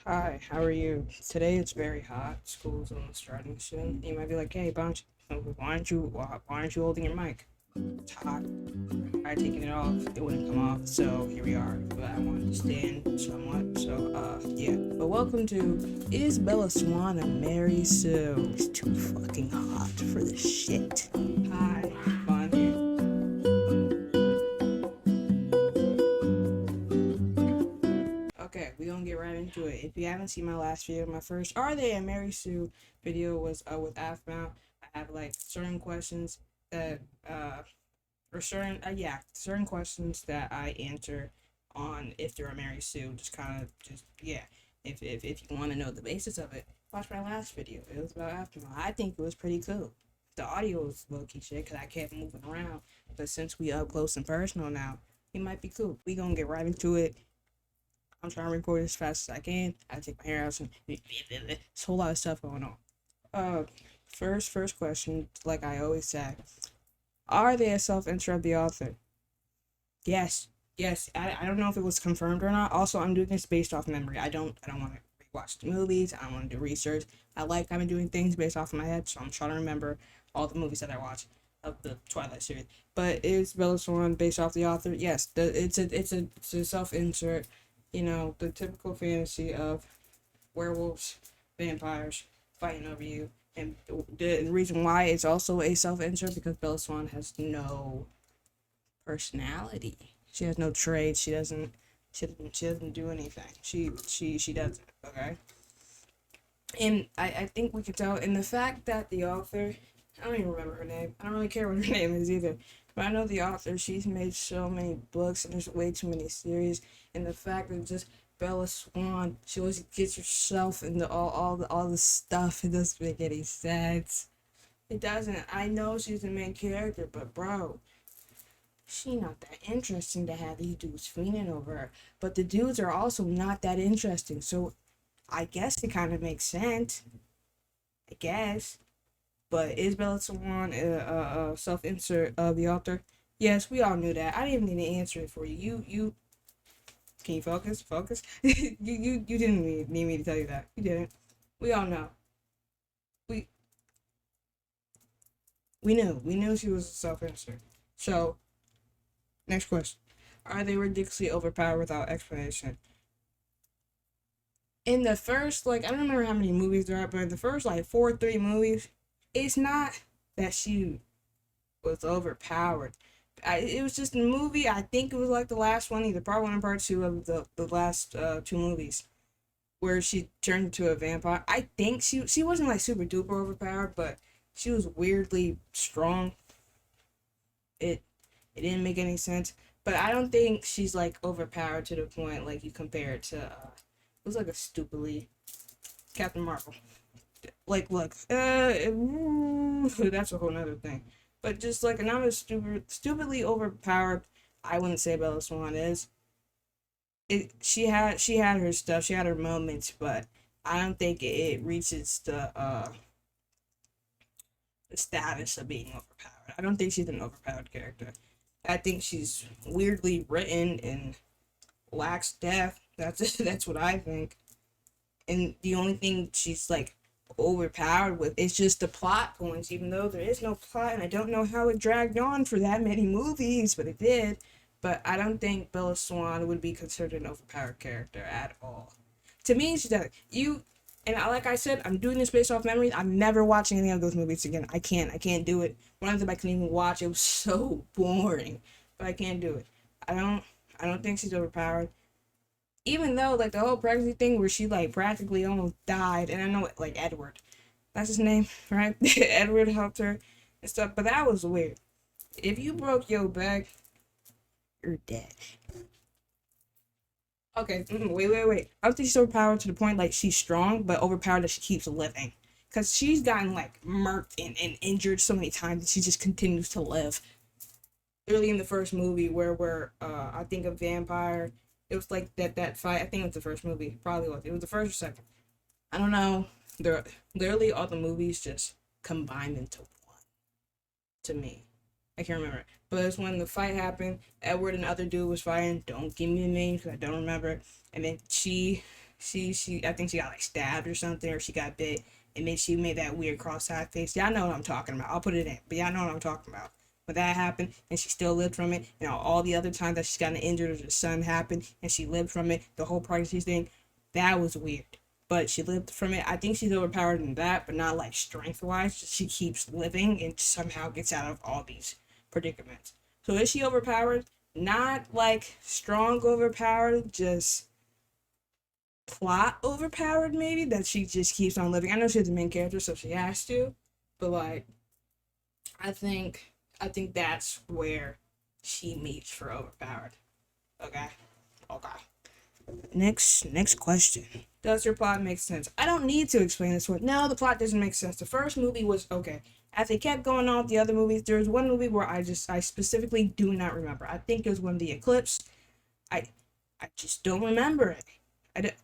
Hi, how are you? Today it's very hot. School's almost starting soon. You might be like, hey, why aren't you holding your mic? It's hot. I tried taking it off. It wouldn't come off, so here we are. But I wanted to stand somewhat, so, yeah. But welcome to Is Bella Swan a Mary Sue? It's too fucking hot for this shit. Hi, fun here. Okay, we gonna get right into it. If you haven't seen my last video, my first Are They a Mary Sue video was with Afmount. I have like certain questions that or certain questions that I answer on if they're a Mary Sue. If you want to know the basis of it, watch my last video. It was about Aftermath. I think it was pretty cool. The audio was low key shit because I kept moving around, but since we up close and personal now, it might be cool. We gonna get right into it. I'm trying to record as fast as I can. I take my hair out. And there's a whole lot of stuff going on. Uh, first question, like I always say, are they a self-insert of the author? Yes, yes. I don't know if it was confirmed or not. Also, I'm doing this based off memory. I don't want to rewatch the movies. I don't want to do research. I've been doing things based off of my head, so I'm trying to remember all the movies that I watched of the Twilight series. But is Bella Swan based off the author? Yes. It's a self-insert. You know, the typical fantasy of werewolves, vampires fighting over you. And the reason why it's also a self-insert because Bella Swan has no personality. She has no traits. She doesn't do anything. She doesn't. Okay. And I think we can tell in the fact that the author, I don't even remember her name. I don't really care what her name is either. But I know the author, she's made so many books and there's way too many series. And the fact that just Bella Swan, she always gets herself into all the stuff. It doesn't make any sense. It doesn't. I know she's the main character, but bro, she not that interesting to have these dudes fiending over her. But the dudes are also not that interesting. So I guess it kind of makes sense. I guess. But is Bella Swan a self-insert of the author? Yes, we all knew that. I didn't even need to answer it for you. You can you focus? Focus. You didn't need me to tell you that. You didn't. We all know. We we knew she was a self-insert. So next question: are they ridiculously overpowered without explanation? In the first, like, I don't remember how many movies there are, but in the first, like, 4 or 3 movies, it's not that she was overpowered. It was just a movie. I think it was like the last one, either part one or part two of the last two movies, where she turned into a vampire. I think she wasn't like super duper overpowered, but she was weirdly strong. It it didn't make any sense, but I don't think she's like overpowered to the point like you compare it to. It was like a stupidly Captain Marvel. Like, look, that's a whole nother thing. But just like another stupidly overpowered, I wouldn't say Bella Swan is. She had her stuff, she had her moments, but I don't think it reaches the status of being overpowered. I don't think she's an overpowered character. I think she's weirdly written and lacks depth. That's what I think. And the only thing she's like overpowered with is just the plot points, even though there is no plot, and I don't know how it dragged on for that many movies, but it did. But I don't think Bella Swan would be considered an overpowered character at all. To me, she doesn't. Like I said, I'm doing this based off memory. I'm never watching any of those movies again. I can't do it. One of them I couldn't even watch. It was so boring, but I can't do it. I don't. I don't think she's overpowered, even though like the whole pregnancy thing where she like practically almost died, and I know like Edward, that's his name, right? Edward helped her and stuff, but that was weird. If you broke your back, you're dead. Okay, wait. I don't think she's overpowered to the point like she's strong, but overpowered that she keeps living. Cause she's gotten like murked and injured so many times that she just continues to live. Early in the first movie where I think a vampire, it was like that fight. I think it was the first movie. Probably was. It was the first or second. I don't know. They're literally all the movies just combined into one to me. I can't remember. But it's when the fight happened. Edward and the other dude was fighting. Don't give me the name because I don't remember. And then she I think she got like stabbed or something, or she got bit, and then she made that weird cross-eyed face. Y'all know what I'm talking about. I'll put it in, but y'all know what I'm talking about. But that happened, and she still lived from it. You know, all the other times that she's gotten injured or the sun happened, and she lived from it. The whole pregnancy thing, that was weird. But she lived from it. I think she's overpowered in that, but not like strength-wise. She keeps living and somehow gets out of all these predicaments. So is she overpowered? Not like strong overpowered, just plot overpowered maybe, that she just keeps on living. I know she's the main character, so she has to, but like I think that's where she meets for overpowered. Okay. Okay. Next question. Does your plot make sense? I don't need to explain this one. No, the plot doesn't make sense. The first movie was okay. As they kept going on with the other movies, there was one movie where I specifically do not remember. I think it was one of the Eclipse. I I just don't remember it.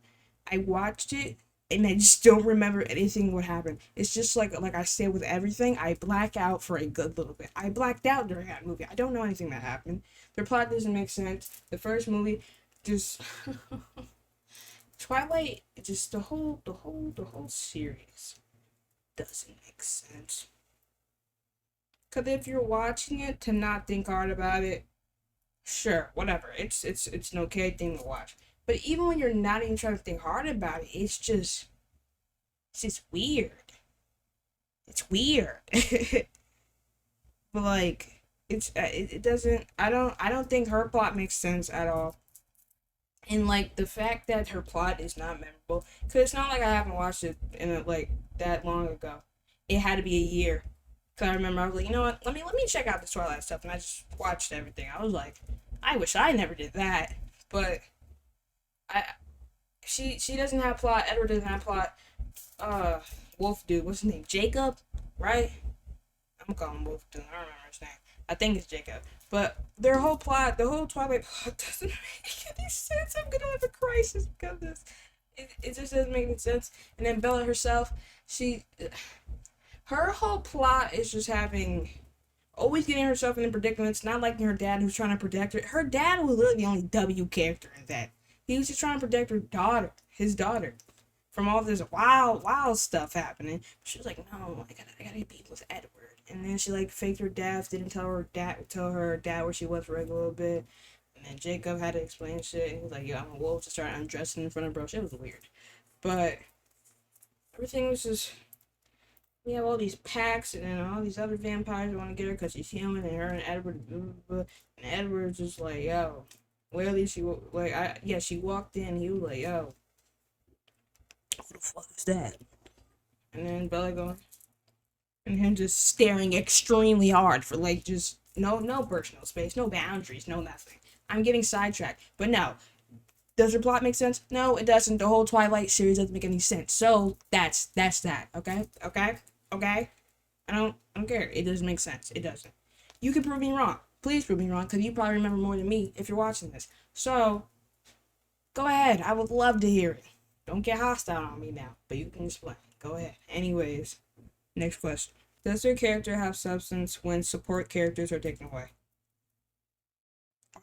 I watched it and I just don't remember anything what happened. It's just like I say with everything, I black out for a good little bit. I blacked out during that movie. I don't know anything that happened. The plot doesn't make sense. The first movie just Twilight, just the whole series doesn't make sense. Cause if you're watching it to not think hard about it, sure, whatever. It's an okay thing to watch. But even when you're not even trying to think hard about it, it's just weird. It's weird. But like it doesn't. I don't think her plot makes sense at all. And like the fact that her plot is not memorable, because it's not like I haven't watched it in like that long ago. It had to be a year. Cause I remember I was like, you know what? Let me check out the Twilight stuff, and I just watched everything. I was like, I wish I never did that. But I she doesn't have plot. Edward doesn't have plot. Wolf dude, what's his name? Jacob, right? I'm gonna call him Wolf dude. I don't remember his name. I think it's Jacob. But their whole plot, the whole Twilight plot doesn't make any sense. I'm gonna have a crisis because of this. It just doesn't make any sense. And then Bella herself, her whole plot is just having always getting herself in predicaments, not liking her dad who's trying to protect her. Her dad was literally the only W character in that. He was just trying to protect his daughter, from all this wild stuff happening. She was like, no, I gotta be with Edward. And then she like faked her death, didn't tell her dad where she was for like a little bit. And then Jacob had to explain shit. And he was like, yo, I'm a wolf, to start undressing in front of bro. Shit was weird. But everything was just, we have all these packs and then all these other vampires want to get her because she's human, and her and Edward, blah, blah, blah. And Edward's just like, yo, literally she walked in, he was like, yo, who the fuck is that? And then Bella going, and him just staring extremely hard for like just no personal space, no boundaries, no nothing. I'm getting sidetracked, but no. Does your plot make sense? No, it doesn't. The whole Twilight series doesn't make any sense. So that's that. Okay. I don't care. It doesn't make sense. It doesn't. You can prove me wrong. Please prove me wrong, because you probably remember more than me if you're watching this. So go ahead. I would love to hear it. Don't get hostile on me now, but you can explain. Go ahead. Anyways, next question. Does your character have substance when support characters are taken away?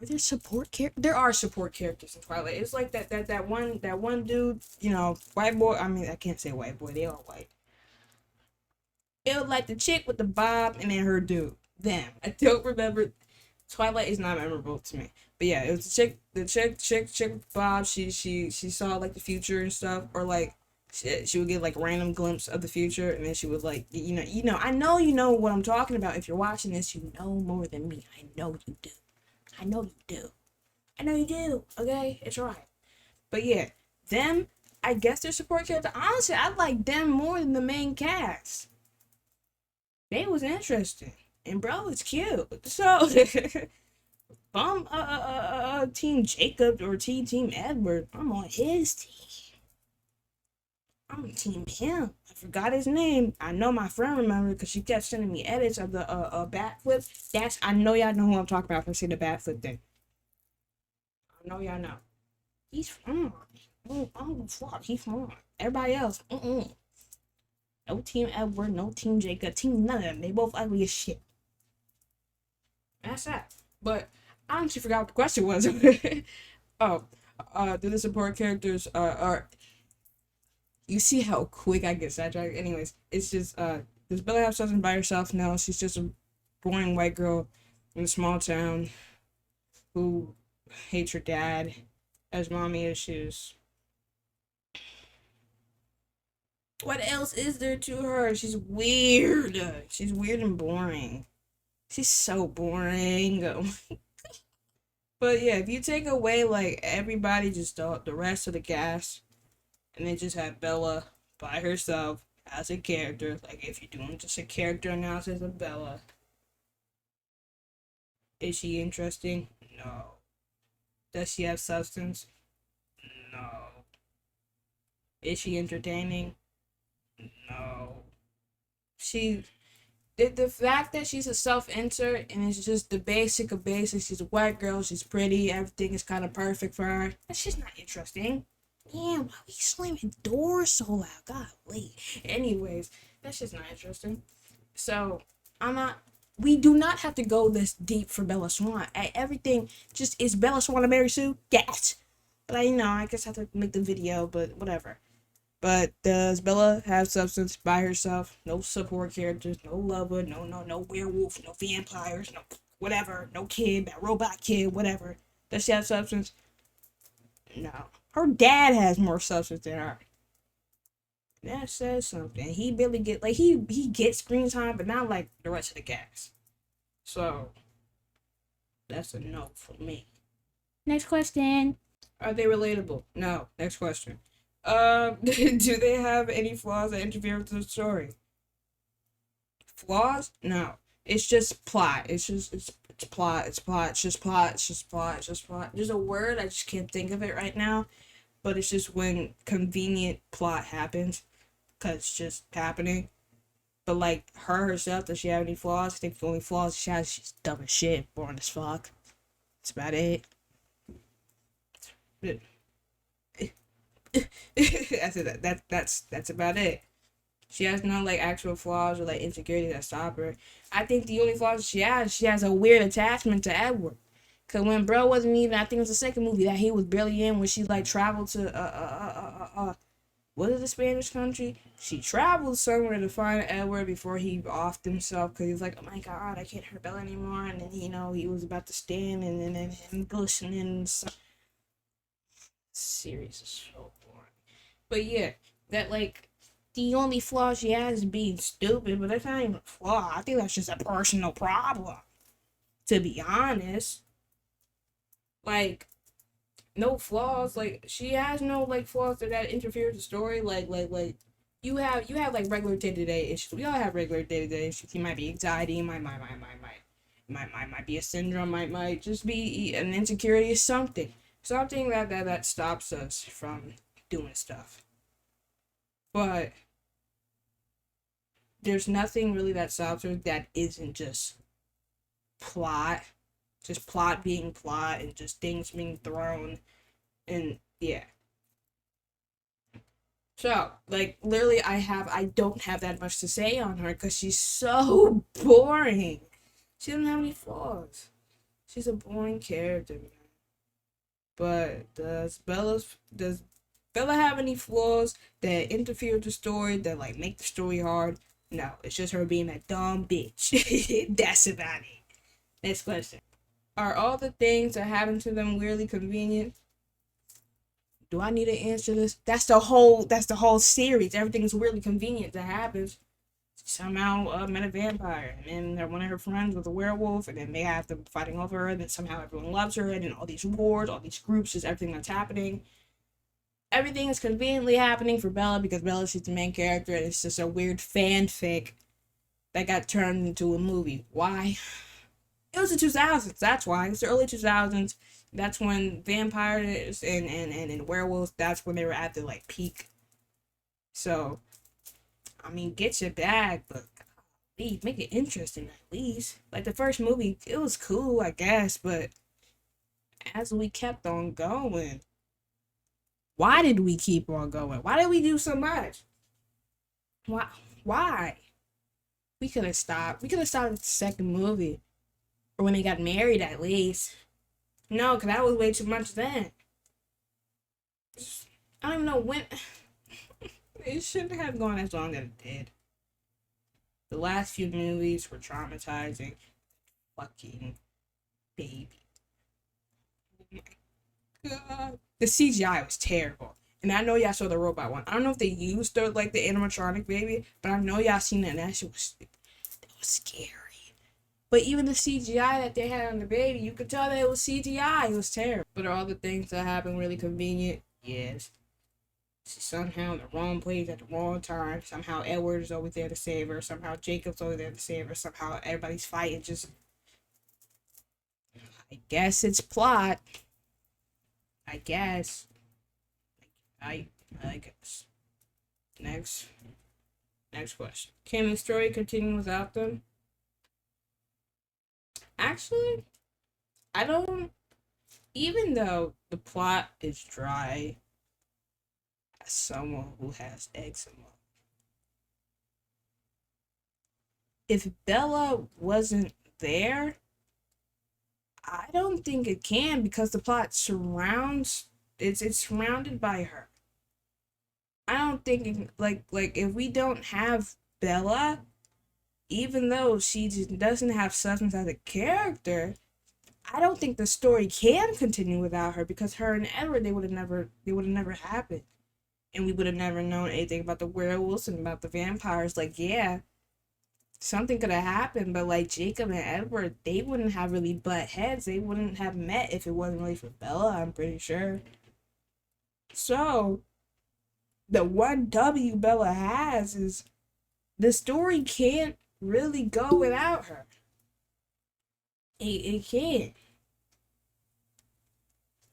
Are there support characters? There are support characters in Twilight. It's like that one dude, you know, white boy. I mean, I can't say white boy. They all white. It was like the chick with the bob and then her dude. Them. I don't remember. Twilight is not memorable to me. But yeah, it was the chick with Bob. She saw like the future and stuff, or like she would get like random glimpse of the future, and then she would like you know. I know you know what I'm talking about. If you're watching this, you know more than me. I know you do. I know you do. I know you do. Okay, it's right. But yeah, them. I guess they're support characters. Honestly, I like them more than the main cast. They was interesting, and bro, it's cute. So. Team Jacob or Team Edward. I'm on his team. I'm on Team him. I forgot his name. I know my friend remembered because she kept sending me edits of the backflip. I know y'all know who I'm talking about if I say the backflip thing. I know y'all know. He's fine. Oh fuck, he's fine. Everybody else, no Team Edward, no Team Jacob, Team none of them. They both ugly as shit. That's that. But I honestly forgot what the question was. Oh, Do the support characters are you see how quick I get sidetracked? Anyways, it's just does Bella have something by herself? No, she's just a boring white girl in a small town who hates her dad, has mommy issues. What else is there to her? She's weird. She's weird and boring. She's so boring. But yeah, if you take away like everybody, just the rest of the cast, and then just have Bella by herself as a character, like if you're doing just a character analysis of Bella, is she interesting? No. Does she have substance? No. Is she entertaining? No. She the fact that she's a self-insert and it's just the basic of basics. She's a white girl. She's pretty. Everything is kind of perfect for her. That's just not interesting. Yeah, why are we slamming doors so loud? God, wait. Anyways, that's just not interesting. So I'm not. We do not have to go this deep for Bella Swan. Everything just is Bella Swan and Mary Sue. Yes, but I guess I have to make the video. But whatever. But does Bella have substance by herself? No support characters, no lover, no werewolf, no vampires, no whatever, no kid, that robot kid, whatever. Does she have substance? No. Her dad has more substance than her. That says something. He barely get like he gets screen time, but not like the rest of the cast. So that's a no for me. Next question. Are they relatable? No. Next question. Do they have any flaws that interfere with the story? Flaws? No. It's just plot. It's plot. It's plot. It's just plot. It's just plot. It's just plot. There's a word I just can't think of it right now, but it's just when convenient plot happens, cause it's just happening. But like her herself, does she have any flaws? I think the only flaws she has, she's dumb as shit, boring as fuck. That's about it. That's it. That's about it. She has no like actual flaws or like insecurities that stop her. I think the only flaws she has a weird attachment to Edward. Cause when bro wasn't even, I think it was the second movie that he was barely in, when she like traveled to what is the Spanish country? She traveled somewhere to find Edward before he offed himself, because he was like, oh my god, I can't hurt Bella anymore. And then he was about to stand, and then him glistening. Series is so boring. But yeah, that like the only flaw she has is being stupid, but that's not even a flaw. I think that's just a personal problem. To be honest, like no flaws. Like she has no like flaws that interfere with the story. Like you have like regular day to day issues. We all have regular day to day issues. You might be anxiety. Might be a syndrome. Might just be an insecurity. Something that stops us from doing stuff. But there's nothing really that stops her that isn't plot, just plot being plot, and just things being thrown, and yeah. So like literally, I don't have that much to say on her because she's so boring. She doesn't have any flaws. She's a boring character, man. But does Bella have any flaws that interfere with the story, that like make the story hard? No, it's just her being a dumb bitch. That's about it. Next question. Are all the things that happen to them weirdly convenient? Do I need to answer this? That's the whole series. Everything's weirdly convenient that happens. Somehow met a vampire, and then one of her friends was a werewolf, and then they have them fighting over her, and then somehow everyone loves her, and then all these wars, all these groups, just everything that's happening. Everything is conveniently happening for Bella because Bella, she's the main character, and it's just a weird fanfic that got turned into a movie. Why? It was the 2000s. That's why. It's the early 2000s. That's when vampires and werewolves, that's when they were at their like peak. So I mean, get your bag, but make it interesting at least. Like the first movie, it was cool, I guess, but as we kept on going, why did we keep on going? Why did we do so much? Why? Why? We could have stopped. We could have stopped at the second movie, or when they got married, at least. No, because that was way too much then. I don't even know when. It shouldn't have gone as long as it did. The last few movies were traumatizing. Fucking baby. Oh my god. The CGI was terrible. And I know y'all saw the robot one. I don't know if they used the animatronic baby, but I know y'all seen that, and that shit was scary. But even the CGI that they had on the baby, you could tell that it was CGI. It was terrible. But are all the things that happen really convenient? Yes. She's somehow in the wrong place at the wrong time. Somehow Edward is always there to save her. Somehow Jacob's always there to save her. Somehow everybody's fighting. Just, I guess it's plot. I guess. I guess. Next question. Can the story continue without them? Actually, I don't. Even though the plot is dry, as someone who has eczema, if Bella wasn't there, I don't think it can, because the plot surrounds it's surrounded by her. I don't think like if we don't have Bella, even though she just doesn't have substance as a character, I don't think the story can continue without her, because her and Edward, they would have never happened. And we would have never known anything about the werewolves and about the vampires. Like, yeah, something could have happened, but like Jacob and Edward, they wouldn't have really butt heads. They wouldn't have met if it wasn't really for Bella, I'm pretty sure. So, the one W Bella has is the story can't really go without her. It can't.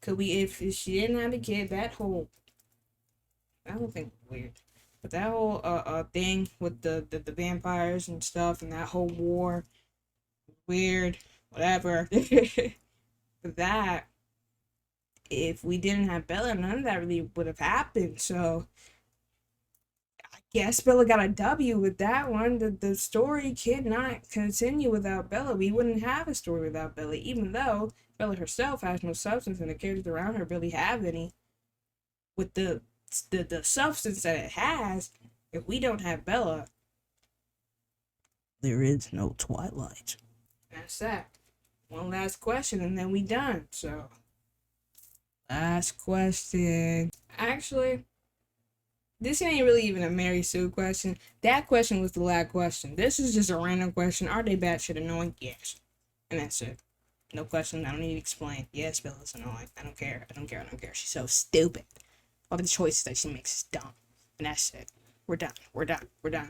Could we, if she didn't have a kid, that whole thing was weird. But that whole thing with the vampires and stuff, and that whole war, weird, whatever. But that, if we didn't have Bella, none of that really would have happened. So I guess Bella got a W with that one. The story cannot continue without Bella. We wouldn't have a story without Bella, even though Bella herself has no substance and the characters around her barely have any. With the substance that it has, if we don't have Bella, there is no Twilight. That's that. One last question and then we done. So, last question. Actually, this ain't really even a Mary Sue question. That question was the last question. This is just a random question. Are they batshit annoying? Yes. And that's it. No question. I don't need to explain. Yes, Bella's annoying. I don't care. She's so stupid. All the choices that she makes is dumb. And that's it. We're done.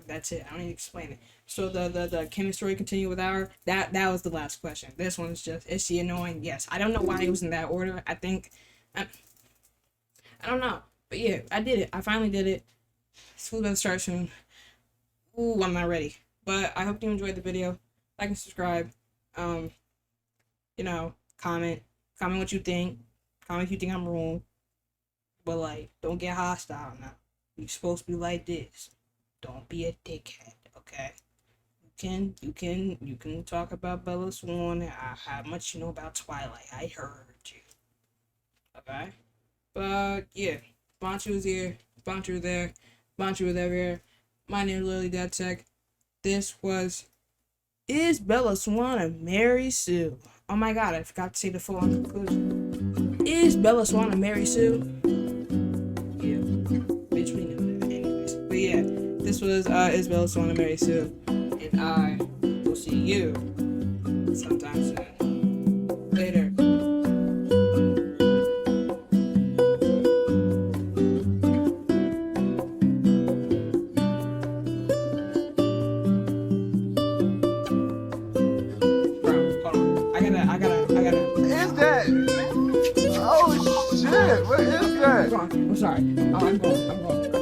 That's it. I don't need to explain it. So the can the story continue without her? That was the last question. This one's just, is she annoying? Yes. I don't know why it was in that order. I don't know. But yeah, I did it. I finally did it. School doesn't start soon. Ooh, I'm not ready. But I hope you enjoyed the video. Like and subscribe. Comment what you think. Comment if you think I'm wrong. But like, don't get hostile now. You're supposed to be like this. Don't be a dickhead, okay? You can talk about Bella Swan and how much you know about Twilight. I heard you. Okay? But yeah, Bonchu was here, Bonchu was there, Bonchu was over here. My name is Lily Dead Tech. This was Is Bella Swan a Mary Sue? Oh my god, I forgot to say the full conclusion. Is Bella Swan a Mary Sue? Yeah, bitch, we knew that. Anyways, but yeah, this was Is Bella Swan a Mary Sue? And I will see you sometime soon. Later. Is that? Oh shit! What is that? I'm sorry. Oh, I'm going.